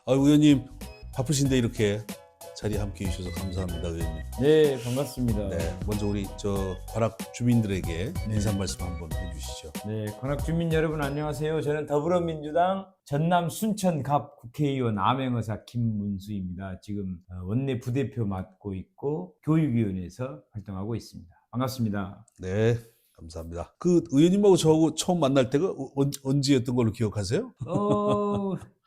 의원님 바쁘신데 이렇게 자리에 함께 해주셔서 감사합니다, 의원님. 네, 반갑습니다. 네, 먼저 우리 관악 주민들에게 네. 인사 말씀 한번 해주시죠. 네, 관악 주민 여러분 안녕하세요. 저는 더불어민주당 전남 순천갑 국회의원 암행어사 김문수입니다. 지금 원내 부대표 맡고 있고 교육위원회에서 활동하고 있습니다. 반갑습니다. 네, 감사합니다. 그 의원님하고 저하고 처음 만날 때가 언제였던 걸로 기억하세요?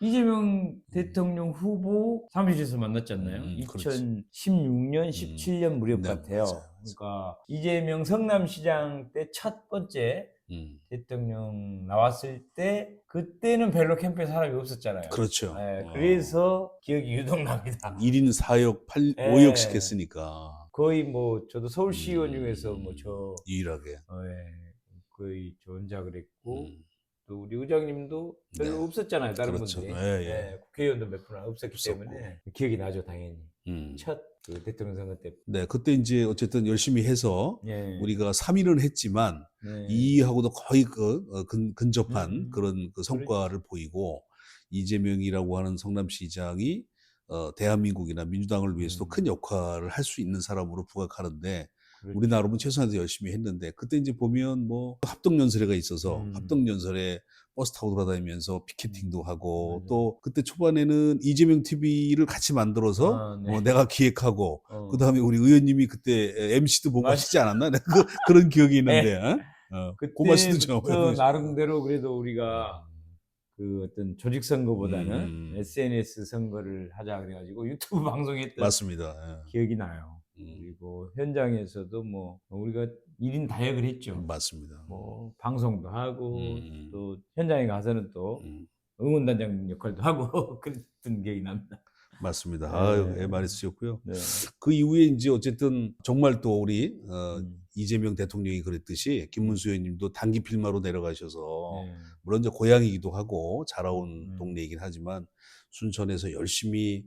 이재명 대통령 후보 사무실에서 만났잖아요. 그렇지. 2016년, 17년 무렵 네, 같아요. 맞아요. 그러니까 이재명 성남시장 때 첫 번째 대통령 나왔을 때 그때는 별로 캠프에 사람이 없었잖아요. 그렇죠. 네, 그래서 기억이 유독 납니다. 1인 4역, 5 5역씩 했으니까 거의 뭐 저도 서울시의원 중에서 뭐 저 유일하게. 거의 저 혼자 그랬고 음, 또 우리 의장님도 별로 네. 없었잖아요. 다른 그렇죠. 분들이. 예. 국회의원도 몇 분 없었기 없었고. 때문에 기억이 나죠, 당연히. 음. 첫 그 대통령 선거 때. 네, 그때 이제 어쨌든 열심히 해서 예. 우리가 3위는 했지만 네. 2위하고도 거의 근접한 음. 그런 성과를 보이고 이재명이라고 하는 성남시장이 대한민국이나 민주당을 위해서도 큰 역할을 할 수 있는 사람으로 부각하는데 그렇죠. 우리 나름은 최선을 열심히 했는데 그때 이제 보면 뭐 합동연설회가 있어서 합동연설에 버스 타고 돌아다니면서 피켓팅도 하고 맞아요. 또 그때 초반에는 이재명 TV를 같이 만들어서 네. 내가 기획하고 어. 그다음에 우리 의원님이 그때 MC도 뭔가 맞아. 하시지 않았나? 그런 기억이 있는데 그 말씀도 좀 그때부터 해주시죠. 나름대로 그래도 우리가 그 어떤 조직 선거보다는 음. SNS 선거를 하자 그래가지고 유튜브 방송했던 맞습니다. 예. 기억이 나요. 음. 그리고 현장에서도 뭐 우리가 1인 다역을 했죠. 맞습니다. 뭐 방송도 하고 음. 또 현장에 가서는 또 음. 응원단장 역할도 하고 그랬던 기억이 납니다. 맞습니다. 네. 아유, 많이 쓰셨고요. 네. 그 이후에 이제 어쨌든 정말 또 우리 음. 이재명 대통령이 그랬듯이 김문수 의원님도 단기 필마로 내려가셔서 네. 물론 이제 고향이기도 하고 자라온 음. 동네이긴 하지만 순천에서 열심히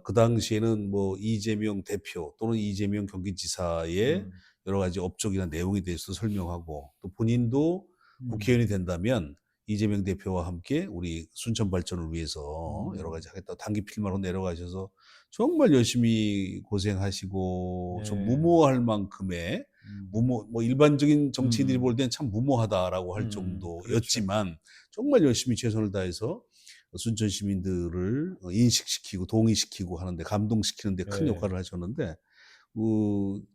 그 당시에는 뭐 이재명 대표 또는 이재명 경기지사의 여러 가지 업적이나 내용에 대해서 설명하고 또 본인도 국회의원이 된다면 이재명 대표와 함께 우리 순천 발전을 위해서 여러 가지 하겠다 단기 필마로 내려가셔서 정말 열심히 고생하시고 좀 네. 무모할 만큼의 뭐 일반적인 정치인들이 볼 때는 참 무모하다라고 할 그렇죠. 정도였지만 정말 열심히 최선을 다해서 순천 시민들을 인식시키고 동의시키고 하는데 감동시키는데 큰 네. 역할을 하셨는데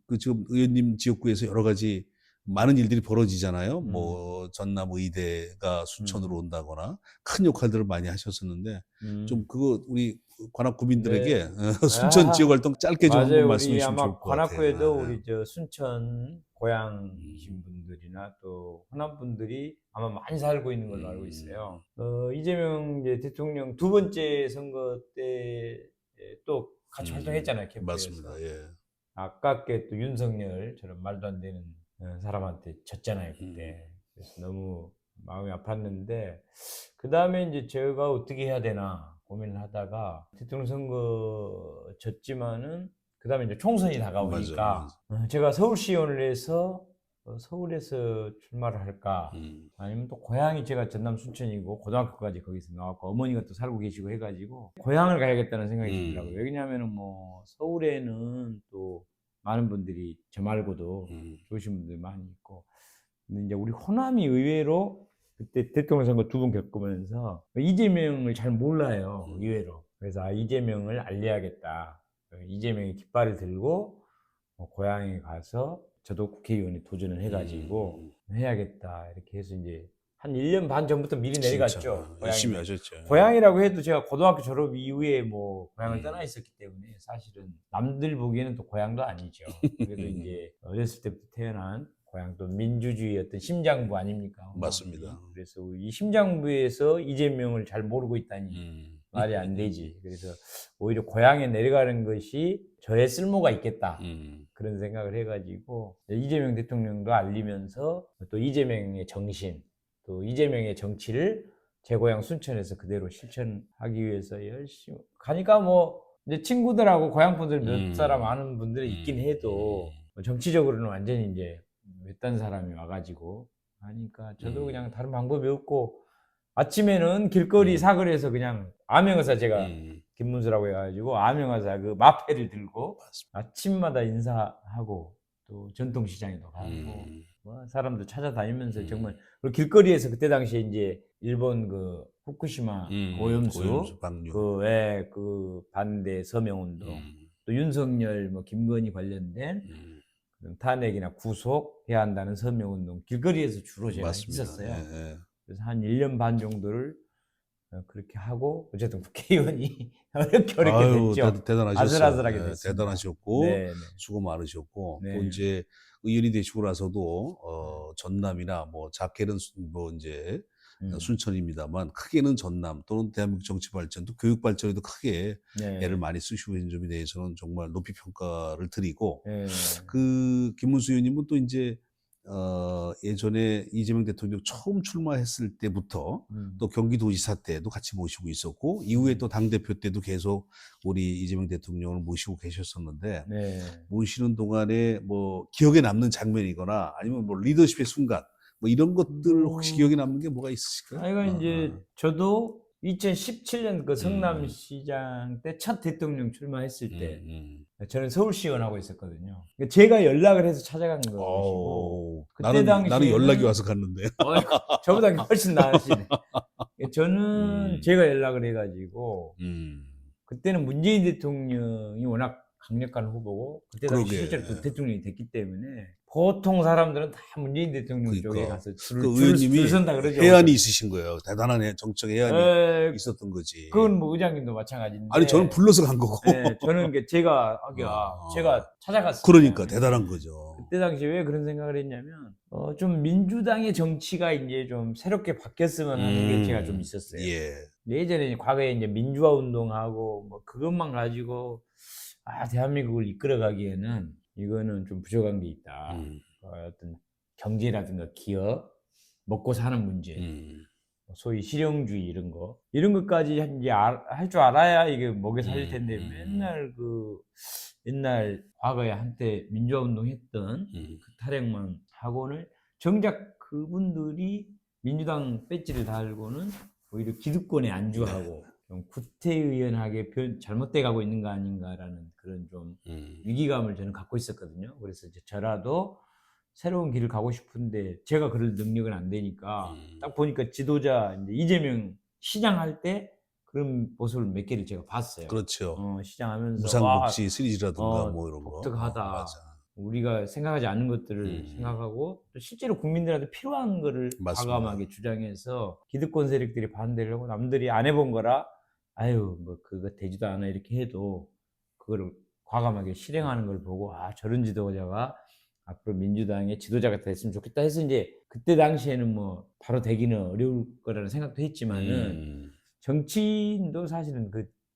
그 지금 의원님 지역구에서 여러 가지 많은 일들이 벌어지잖아요. 뭐 전남 의대가 순천으로 온다거나 큰 역할들을 많이 하셨었는데 좀 그거 우리 관악 구민들에게 네. 순천 지역 활동 짧게 좀 한번 맞아요. 말씀해 우리 주시면 좋을 아마 것 같아요. 관악구에도 우리 저 순천 고향이신 분들이나 또 호남 분들이 아마 많이 살고 있는 걸로 알고 있어요. 이재명 이제 대통령 두 번째 선거 때 또 같이 활동했잖아요, 캠프에서. 맞습니다. 예. 아깝게 또 윤석열처럼 말도 안 되는 사람한테 졌잖아요, 그때. 그래서 너무 마음이 아팠는데, 그 다음에 이제 제가 어떻게 해야 되나 고민을 하다가 대통령 선거 졌지만은, 그 다음에 이제 총선이 다가오니까, 제가 서울시의원을 해서 서울에서 출마를 할까, 아니면 또 고향이 제가 전남 순천이고 고등학교까지 거기서 나왔고 어머니가 또 살고 계시고 해가지고 고향을 가야겠다는 생각이 들더라고요. 왜냐하면 뭐 서울에는 또 많은 분들이 저 말고도 좋으신 분들이 많이 있고, 근데 이제 우리 호남이 의외로 그때 대통령 선거 두 번 겪으면서 이재명을 잘 몰라요, 의외로. 그래서 이재명을 알려야겠다. 이재명이 깃발을 들고 고향에 가서 저도 국회의원에 도전을 해가지고 해야겠다 이렇게 해서 이제 한 1년 반 전부터 미리 내려갔죠. 열심히 하셨죠. 고향이라고 해도 제가 고등학교 졸업 이후에 뭐 고향을 떠나 있었기 때문에 사실은 남들 보기에는 또 고향도 아니죠. 그래도 이제 어렸을 때부터 태어난 고향 또 민주주의 어떤 심장부 아닙니까? 맞습니다. 그래서 이 심장부에서 이재명을 잘 모르고 있다니 말이 안 되지. 그래서 오히려 고향에 내려가는 것이 저의 쓸모가 있겠다. 그런 생각을 해가지고 이재명 대통령도 알리면서 또 이재명의 정신, 또 이재명의 정치를 제 고향 순천에서 그대로 실천하기 위해서 열심히 가니까 뭐 이제 친구들하고 고향 분들 몇 사람 아는 분들이 있긴 해도 정치적으로는 완전히 이제 외딴 사람이 와가지고 하니까 저도 그냥 다른 방법이 없고 아침에는 길거리 사거리에서 그냥 암행어사 제가 김문수라고 해가지고 암행어사 그 마패를 들고 아침마다 인사하고 또 전통시장에도 가고 뭐 사람들 찾아다니면서 정말 그리고 길거리에서 그때 당시에 이제 일본 그 후쿠시마 오염수 방류. 그 반대 서명운동 또 윤석열 뭐 김건희 관련된 그런 탄핵이나 구속해야 한다는 서명운동 길거리에서 주로 제가 맞습니다. 있었어요. 예, 예. 그래서 한 1년 반 정도를 그렇게 하고 어쨌든 국회의원이 어렵게 아유, 됐죠. 대단하셨어요. 아슬아슬하게 예, 됐습니다. 대단하셨고 네, 수고 많으셨고 네. 또 이제 의원이 되시고 나서도 전남이나 뭐 작게는 뭐 이제 순천입니다만 크게는 전남 또는 대한민국 정치 발전 또 교육 발전에도 크게 네. 애를 많이 쓰시고 있는 점에 대해서는 정말 높이 평가를 드리고 네. 그 김문수 의원님은 또 이제 예전에 이재명 대통령 처음 출마했을 때부터 또 경기도지사 때도 같이 모시고 있었고 이후에 또 당대표 때도 계속 우리 이재명 대통령을 모시고 계셨었는데 네. 모시는 동안에 뭐 기억에 남는 장면이거나 아니면 뭐 리더십의 순간 뭐 이런 것들 혹시 기억에 남는 게 뭐가 있으실까요? 아이가 이제 저도 2017년 그 음. 성남시장 때 첫 대통령 출마했을 때 음. 저는 서울시의원 하고 있었거든요. 제가 연락을 해서 찾아간 것이고 그때 나는 당시에는 연락이 와서 갔는데. 저보다 훨씬 나으시네. 저는 음. 제가 연락을 해가지고 음. 그때는 문재인 대통령이 워낙 강력한 후보고 그때 당시 그러게. 실제로 또 대통령이 됐기 때문에 보통 사람들은 다 문재인 대통령 쪽에 그러니까. 가서 그 줄 의원님이 선다 그러죠. 해안이 있으신 거예요. 대단한 정적 해안이 에, 있었던 거지. 그건 뭐 의장님도 마찬가지인데. 아니 저는 불러서 간 거고. 저는 제가 제가 찾아갔어요. 그러니까 대단한 거죠. 그때 당시 왜 그런 생각을 했냐면 좀 민주당의 정치가 이제 좀 새롭게 바뀌었으면 하는 게 제가 좀 있었어요. 예. 예전에 과거에 이제 민주화 운동하고 뭐 그것만 가지고 대한민국을 이끌어가기에는 이거는 좀 부족한 게 있다. 어떤 경제라든가 기업, 먹고 사는 문제, 소위 실용주의 이런 것까지 이제 할 줄 알아야 이게 먹여 살릴 텐데 맨날 옛날 과거에 한때 민주화 운동했던 그 탈핵만 하고는 정작 그분들이 민주당 배지를 달고는 오히려 기득권에 안주하고 좀 구태의연하게 잘못돼 가고 있는 거 아닌가라는 그런 좀 위기감을 저는 갖고 있었거든요. 그래서 이제 저라도 새로운 길을 가고 싶은데 제가 그럴 능력은 안 되니까 딱 보니까 지도자 이제 이재명 시장 할 때 그런 모습을 몇 개를 제가 봤어요. 그렇죠. 시장하면서 무상복지 시리즈라든가 뭐 이런 거. 독특하다. 맞아. 우리가 생각하지 않는 것들을 생각하고 또 실제로 국민들한테 필요한 거를 맞습니다. 과감하게 주장해서 기득권 세력들이 반대를 하고 남들이 안 해본 거라 아유 뭐 그거 되지도 않아 이렇게 해도 그거를 과감하게 실행하는 걸 보고 저런 지도자가 앞으로 민주당의 지도자가 됐으면 좋겠다 해서 이제 그때 당시에는 뭐 바로 되기는 어려울 거라는 생각도 했지만은 정치인도 사실은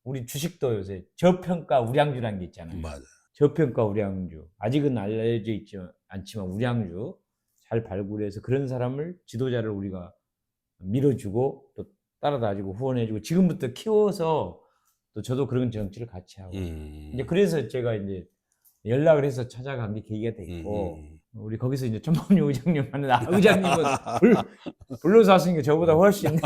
우리 주식도 요새 저평가 우량주라는 게 있잖아요. 맞아. 저평가 우량주. 아직은 알려져 있지 않지만 우량주 잘 발굴해서 그런 사람을 지도자를 우리가 밀어주고 또 따라다주고 후원해주고 지금부터 키워서 또 저도 그런 정치를 같이 하고 이제 그래서 제가 이제 연락을 해서 찾아간 게 계기가 됐고 우리 거기서 이제 전범용 의장님 만나 의장님은 불러서 왔으니까 저보다 훨씬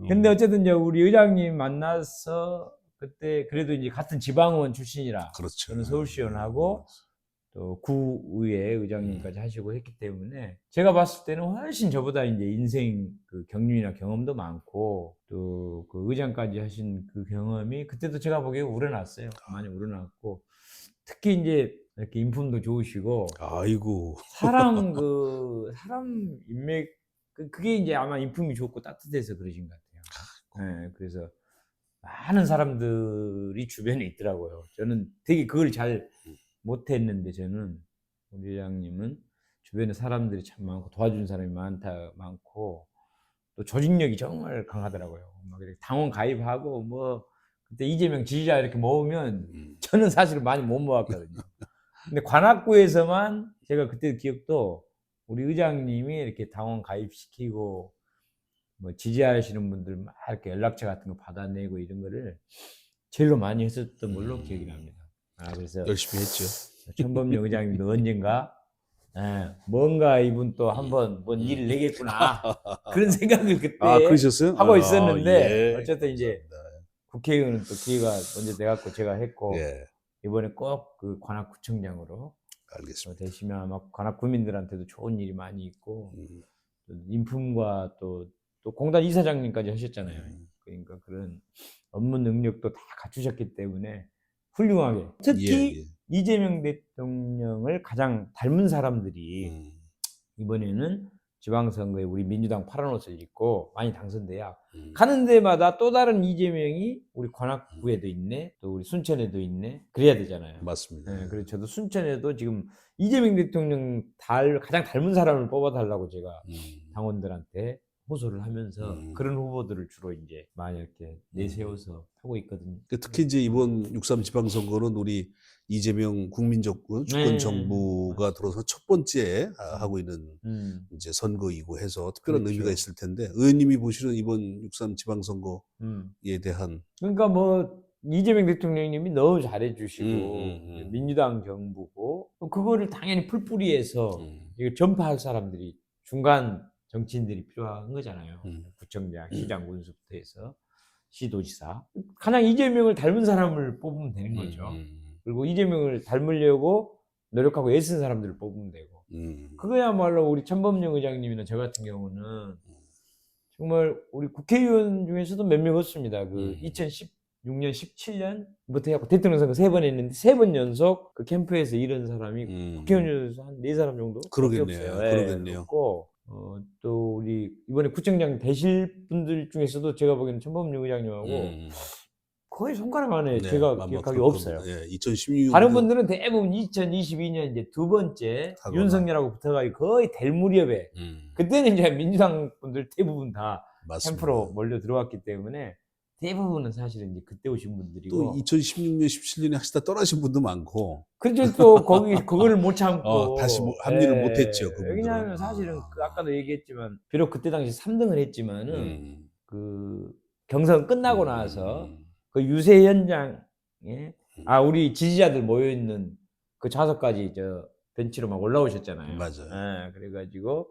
근데 어쨌든 이제 우리 의장님 만나서 그때 그래도 이제 같은 지방의원 출신이라 그렇죠. 저는 서울시의원하고 또 구의회 의장님까지 하시고 했기 때문에 제가 봤을 때는 훨씬 저보다 이제 인생 그 경륜이나 경험도 많고 또 그 의장까지 하신 그 경험이 그때도 제가 보기에 우러났어요. 많이 우러났고 특히 이제 이렇게 인품도 좋으시고 아이고. 사람 인맥 그게 이제 아마 인품이 좋고 따뜻해서 그러신 것 같아요. 그래서 많은 사람들이 주변에 있더라고요. 저는 되게 그걸 잘 못했는데 저는 우리 회장님은 주변에 사람들이 참 많고 도와주는 사람이 많고 또 조직력이 정말 강하더라고요. 막 이렇게 당원 가입하고 뭐 그때 이재명 지지자 이렇게 모으면 저는 사실 많이 못 모았거든요. 근데 관악구에서만 제가 그때 기억도 우리 의장님이 이렇게 당원 가입시키고 뭐 지지하시는 분들 막 이렇게 연락처 같은 거 받아내고 이런 거를 제일로 많이 했었던 걸로 기억이 납니다. 그래서 열심히 했죠. 천범용 의장님도 언젠가 뭔가 이분 또 한번 뭔 일을 내겠구나 그런 생각을 그때 아, 그러셨어요? 하고 아, 있었는데 예. 어쨌든 이제 감사합니다. 국회의원은 또 기회가 먼저 돼갖고 제가 했고 예, 이번에 꼭 그 관악구청장으로 알겠습니다. 되시면 아마 관악 구민들한테도 좋은 일이 많이 있고 음, 또 인품과 또 공단 이사장님까지 하셨잖아요. 음. 그러니까 그런 업무 능력도 다 갖추셨기 때문에 훌륭하게 예, 특히 예. 이재명 대통령을 가장 닮은 사람들이 음, 이번에는 지방선거에 우리 민주당 파란 옷을 입고 많이 당선돼야 음. 가는 데마다 또 다른 이재명이 우리 관악구에도 있네, 또 우리 순천에도 있네, 그래야 되잖아요. 맞습니다. 네, 그래서 저도 순천에도 지금 이재명 대통령 가장 닮은 사람을 뽑아달라고 제가 음, 당원들한테 호소를 하면서 음. 그런 후보들을 주로 이제 많이 이렇게 내세워서 하고 있거든요. 특히 이제 이번 6.3 지방선거는 우리 이재명 국민적 주권 네, 정부가 들어서 첫 번째 하고 있는 음, 이제 선거이고 해서 특별한 그렇죠. 의미가 있을 텐데 의원님이 보시는 이번 6.3 지방선거에 음. 대한 그러니까 뭐 이재명 대통령님이 너무 잘해주시고 음. 민주당 정부고 또 그거를 당연히 풀뿌리에서 음. 이거 전파할 사람들이 중간 정치인들이 필요한 거잖아요. 구청장, 시장, 군수부터 해서 시도지사 가장 이재명을 닮은 사람을 뽑으면 되는 거죠. 그리고 이재명을 닮으려고 노력하고 애쓴 사람들을 뽑으면 되고 그거야말로 우리 천범용 의장님이나 저 같은 경우는 정말 우리 국회의원 중에서도 몇 명 없습니다. 그 2016년, 17년부터 해갖고 대통령 선거 3번 했는데 3번 연속 그 캠프에서 이런 사람이 국회의원에서 한 4사람 정도? 그러겠네요. 없어요. 그러겠네요. 없고 또 우리 이번에 구청장 되실 분들 중에서도 제가 보기에는 천범용 의장님하고 거의 손가락 안에 네, 제가 아마 기억하기 그럴 없어요. 겁니다. 예, 2016년 다른 분들은 대부분 2022년 이제 두 번째 하거나. 윤석열하고 붙어가지고 거의 될 무렵에 그때는 이제 민주당 분들 대부분 다 맞습니다. 캠프로 몰려 들어왔기 때문에 대부분은 사실은 이제 그때 오신 또 분들이고 2016년, 17년에 하시다 떠나신 분도 많고 그렇죠. 또 그거를 못 참고 다시 합류를 못했죠, 그분들은. 왜냐하면 사실은 그 아까도 얘기했지만 비록 그때 당시 3등을 했지만은 그 경선 끝나고 나서 그 유세 현장에 우리 지지자들 모여 있는 그 좌석까지 저 벤치로 막 올라오셨잖아요. 맞아요. 그래가지고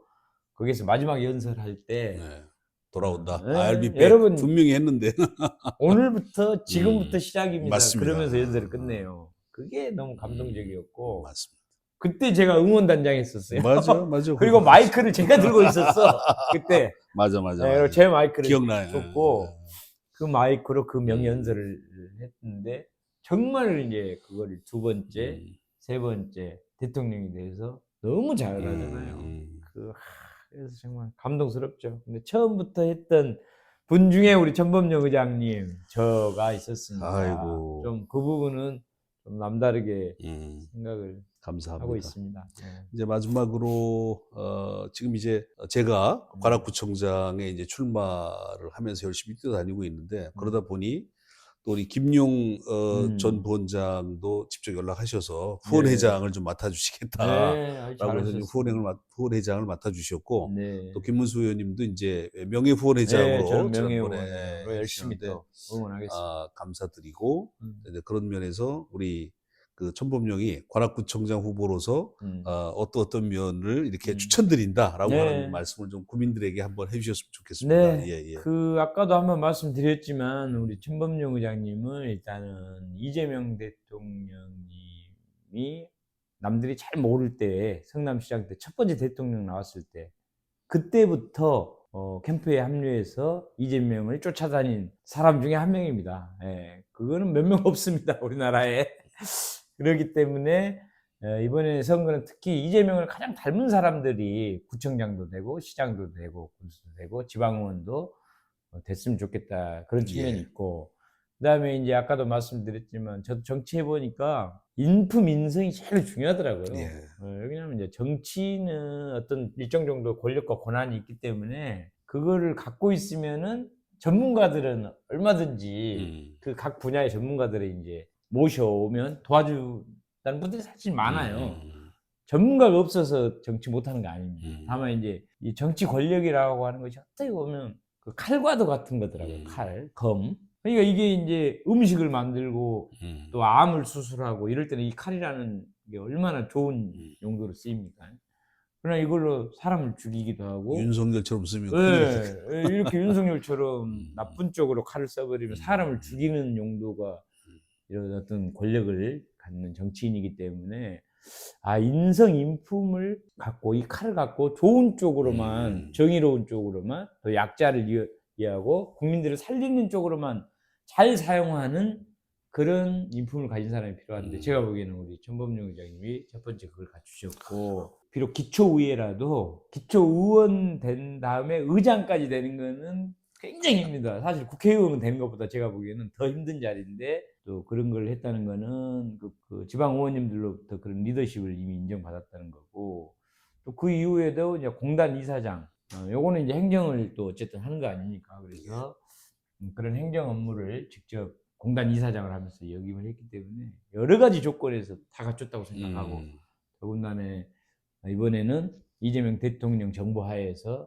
거기서 마지막 연설할 때 네, 돌아온다. 네, I'll be back. 여러분 분명히 했는데. 오늘부터 지금부터 시작입니다. 맞습니다. 그러면서 연설을 끝내요. 그게 너무 감동적이었고 맞습니다. 그때 제가 응원단장 했었어요. 맞아. 그리고 마이크를 제가 들고 있었어. 그때. 맞아. 그리고 제 마이크를 기억나요. 줬고 그 마이크로 그 명연설을 했는데 정말 이제 그거를 두 번째, 세 번째 대통령이 돼서 너무 잘하잖아요. 그래서 정말 감동스럽죠. 근데 처음부터 했던 분 중에 우리 천범용 의장님 저가 있었습니다. 아이고. 좀 그 부분은 좀 남다르게 생각을 감사합니다. 하고 있습니다. 이제 마지막으로 지금 이제 제가 관악구청장에 이제 출마를 하면서 열심히 뛰어다니고 있는데 그러다 보니 또 우리 김용 전 부원장도 직접 연락하셔서 후원회장을 좀 맡아주시겠다라고 해서 후원회장을 맡아주셨고 네. 또 김문수 의원님도 이제 명예후원회장으로 저는 지난번에 명예후원으로 열심히 또 응원하겠습니다. 감사드리고 이제 그런 면에서 우리 그 천범용이 관악구청장 후보로서 어떤 면을 이렇게 추천드린다라고 하는 말씀을 좀 국민들에게 한번 해주셨으면 좋겠습니다. 네, 그 아까도 한번 말씀드렸지만 우리 천범용 의장님은 일단은 이재명 대통령님이 남들이 잘 모를 때 성남시장 때 첫 번째 대통령 나왔을 때 그때부터 캠프에 합류해서 이재명을 쫓아다닌 사람 중에 한 명입니다. 그거는 몇 명 없습니다, 우리나라에. 그렇기 때문에 이번에 선거는 특히 이재명을 가장 닮은 사람들이 구청장도 되고 시장도 되고 군수도 되고 지방의원도 됐으면 좋겠다 그런 측면이 있고 그다음에 이제 아까도 말씀드렸지만 저도 정치해 보니까 인품 인성이 제일 중요하더라고요. 왜냐하면 이제 정치는 어떤 일정 정도 권력과 권한이 있기 때문에 그거를 갖고 있으면은 전문가들은 얼마든지 그 각 분야의 전문가들을 이제 모셔오면 도와준다는 분들이 사실 많아요. 전문가가 없어서 정치 못하는 거 아닙니다. 다만 이제 이 정치 권력이라고 하는 것이 어떻게 보면 그 칼과도 같은 거더라고요. 칼, 검. 그러니까 이게 이제 음식을 만들고 또 암을 수술하고 이럴 때는 이 칼이라는 게 얼마나 좋은 용도로 쓰입니까? 그러나 이걸로 사람을 죽이기도 하고 윤석열처럼 쓰면 큰일이죠. 예, 이렇게 윤석열처럼 나쁜 쪽으로 칼을 써버리면 사람을 죽이는 용도가 이런 어떤 권력을 갖는 정치인이기 때문에 인성인품을 갖고 이 칼을 갖고 좋은 쪽으로만 정의로운 쪽으로만 또 약자를 이해하고 국민들을 살리는 쪽으로만 잘 사용하는 그런 인품을 가진 사람이 필요한데 제가 보기에는 우리 천범용 의장님이 첫 번째 그걸 갖추셨고 비록 기초의회라도 기초의원 된 다음에 의장까지 되는 거는 굉장히 힘듭니다. 사실 국회의원 되는 것보다 제가 보기에는 더 힘든 자리인데 또 그런 걸 했다는 거는 그 지방 의원님들로부터 그런 리더십을 이미 인정받았다는 거고 또 그 이후에도 이제 공단 이사장 요거는 이제 행정을 또 어쨌든 하는 거 아닙니까? 그래서 그런 행정 업무를 직접 공단 이사장을 하면서 역임을 했기 때문에 여러 가지 조건에서 다 갖췄다고 생각하고 더군다나 이번에는 이재명 대통령 정부 하에서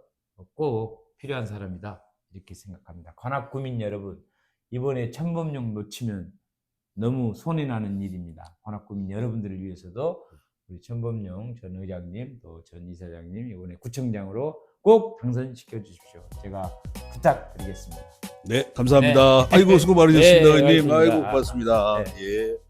꼭 필요한 사람이다 이렇게 생각합니다. 관악구민 여러분, 이번에 천범용 놓치면 너무 손해나는 일입니다. 관악구민 여러분들을 위해서도 우리 천범용 전 의장님 또 전 이사장님 이번에 구청장으로 꼭 당선시켜 주십시오. 제가 부탁드리겠습니다. 네, 감사합니다. 아이고 수고 많으셨습니다, 네, 의원님. 고맙습니다. 아이고 고맙습니다. 네. 예.